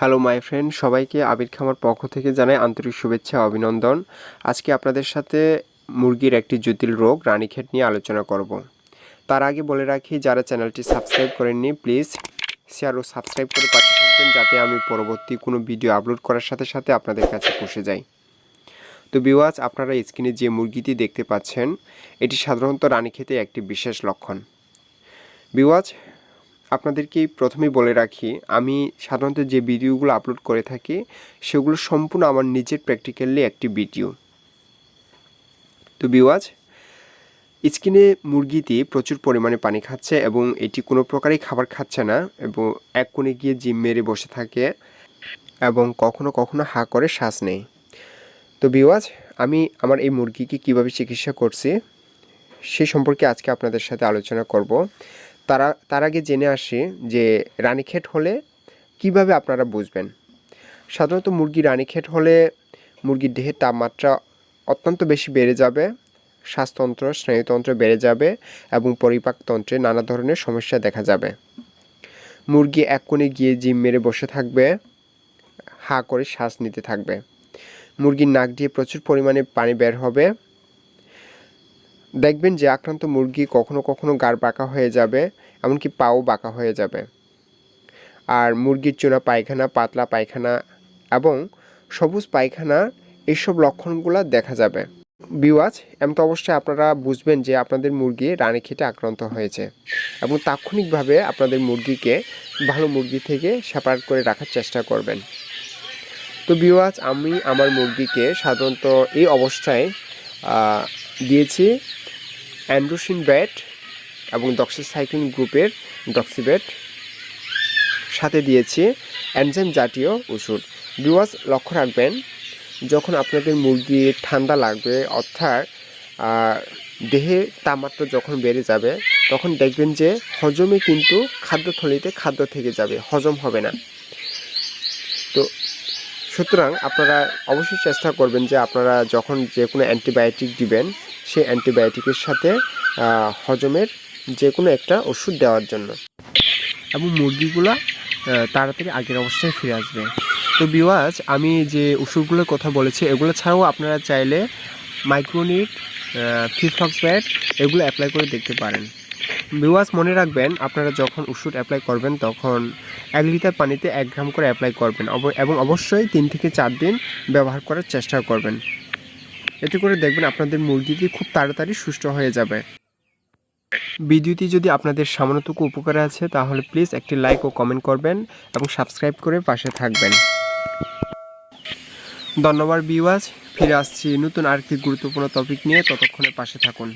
Hello my friend, সবাইকে আবির খামার পক্ষ থেকে জানাই আন্তরিক শুভেচ্ছা অভিনন্দন। আজকে আপনাদের সাথে মুরগির একটি জটিল রোগ রানীক্ষেত নিয়ে আলোচনা করব। তার আগে বলে রাখি, যারা চ্যানেলটি সাবস্ক্রাইব করেননি প্লিজ শেয়ার ও সাবস্ক্রাইব করে পাশে থাকবেন, যাতে আমি পরবর্তী কোনো ভিডিও আপলোড করার সাথে সাথে আপনাদের কাছে পৌঁছে যাই। তো ভিউয়ার্স, আপনারা স্ক্রিনে যে মুরগিটি দেখতে পাচ্ছেন, এটি সাধারণত রানীক্ষেতের একটি বিশেষ লক্ষণ। ভিউয়ার্স, আপনাদেরকে প্রথমেই বলে রাখি, আমি সাধারণত যে ভিডিওগুলো আপলোড করে থাকি সেগুলো সম্পূর্ণ আমার নিজের প্র্যাকটিক্যালি একটি ভিডিও। তো ভিউয়ার্স, স্কিনে মুরগিটি প্রচুর পরিমাণে পানি খাচ্ছে এবং এটি কোনো প্রকারই খাবার খাচ্ছে না এবং এক কোণে গিয়ে জিম মেরে বসে থাকে এবং কখনো কখনো হা করে শ্বাস নেয়। তো ভিউয়ার্স, আমি আমার এই মুরগিকে কীভাবে চিকিৎসা করছি সে সম্পর্কে আজকে আপনাদের সাথে আলোচনা করব। তার আগে জেনে আসি যে রানীক্ষেত হলে কিভাবে আপনারা বুঝবেন। সাধারণত মুরগি রানীক্ষেত হলে মুরগির দেহের তাপমাত্রা অত্যন্ত বেশি বেড়ে যাবে, শ্বাসতন্ত্র স্নায়ুতন্ত্র বেড়ে যাবে এবং পরিপাকতন্ত্রে নানা ধরনের সমস্যা দেখা যাবে। মুরগি এক কোণে গিয়ে জিম মেরে বসে থাকবে, হা করে শ্বাস নিতে থাকবে। মুরগির নাক দিয়ে প্রচুর পরিমাণে পানি বের হবে। দেখবেন যে আক্রান্ত মুরগি কখনো কখনো গাড় বাঁকা হয়ে যাবে, এমনকি পাও বাঁকা হয়ে যাবে। আর মুরগির চুনা পায়খানা, পাতলা পায়খানা এবং সবুজ পায়খানা, এইসব লক্ষণগুলো দেখা যাবে। ভিউয়ার্স, এমন অবস্থায় আপনারা বুঝবেন যে আপনাদের মুরগি রানীক্ষেতে আক্রান্ত হয়েছে এবং তাৎক্ষণিকভাবে আপনাদের মুরগিকে ভালো মুরগি থেকে সেপারেট করে রাখার চেষ্টা করবেন। তো ভিউয়ার্স, আমি আমার মুরগিকে সাধারণত এই অবস্থায় দিয়েছি অ্যান্ড্রোসিন ব্যাট এবং ডক্সিসাইক্লিন গ্রুপের ডক্সিব্যাট, সাথে দিয়েছি এনজাইম জাতীয় ওষুধ। ভিউয়ার্স, লক্ষ্য রাখবেন, যখন আপনাদের মুরগির ঠান্ডা লাগবে অর্থাৎ দেহে তাপমাত্রা যখন বেড়ে যাবে, তখন দেখবেন যে হজমে কিন্তু খাদ্যথলিতে খাদ্য থেকে যাবে, হজম হবে না। তো সুতরাং আপনারা অবশ্যই চেষ্টা করবেন যে আপনারা যখন যে কোনো অ্যান্টিবায়োটিক দিবেন, সেই অ্যান্টিবায়োটিকের সাথে হজমের যে কোনো একটা ওষুধ দেওয়ার জন্য, এবং মুরগিগুলো তাড়াতাড়ি আগের অবস্থায় ফিরে আসবে। তো ভিউয়ার্স, আমি যে ওষুধগুলোর কথা বলেছি এগুলো ছাড়াও আপনারা চাইলে মাইক্রোনিট, ফিফক্সব্যাট এগুলো অ্যাপ্লাই করে দেখতে পারেন। ভিউয়ার্স, মনে রাখবেন, আপনারা যখন ওষুধ অ্যাপ্লাই করবেন তখন 1 লিটার পানিতে 1 গ্রাম করে অ্যাপ্লাই করবেন এবং অবশ্যই 3 থেকে 4 দিন ব্যবহার করার চেষ্টা করবেন। এতে করে দেখবেন আপনাদের মুরগিটি খুব তাড়াতাড়ি সুস্থ হয়ে যাবে। ভিডিওটি যদি আপনাদের সামান্যটুকু উপকারে আছে তাহলে প্লিজ একটি লাইক ও কমেন্ট করবেন এবং সাবস্ক্রাইব করে পাশে থাকবেন। ধন্যবাদ ভিউয়ার্স, ফিরে আসছি নতুন আরেকটি গুরুত্বপূর্ণ টপিক নিয়ে, ততক্ষণে পাশে থাকুন।